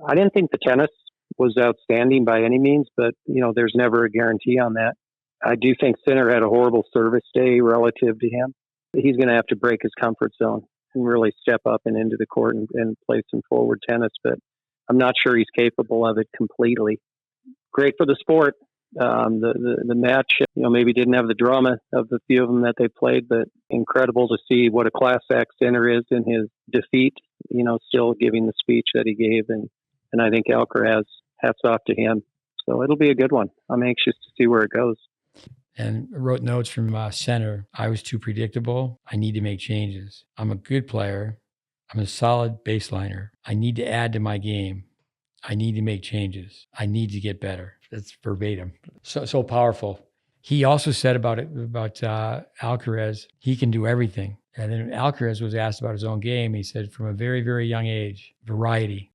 I didn't think the tennis was outstanding by any means, but there's never a guarantee on that. I do think Sinner had a horrible service day relative to him. He's going to have to break his comfort zone and really step up and into the court and play some forward tennis, but I'm not sure he's capable of it completely. Great for the sport. The match, maybe didn't have the drama of the few of them that they played, but incredible to see what a class act Sinner is in his defeat, still giving the speech that he gave. And I think Alcaraz, hats off to him. So it'll be a good one. I'm anxious to see where it goes. And wrote notes from Sinner. I was too predictable. I need to make changes. I'm a good player. I'm a solid baseliner. I need to add to my game. I need to make changes. I need to get better. That's verbatim. So powerful. He also said about Alcaraz, he can do everything. And then Alcaraz was asked about his own game. He said, from a very, very young age, variety.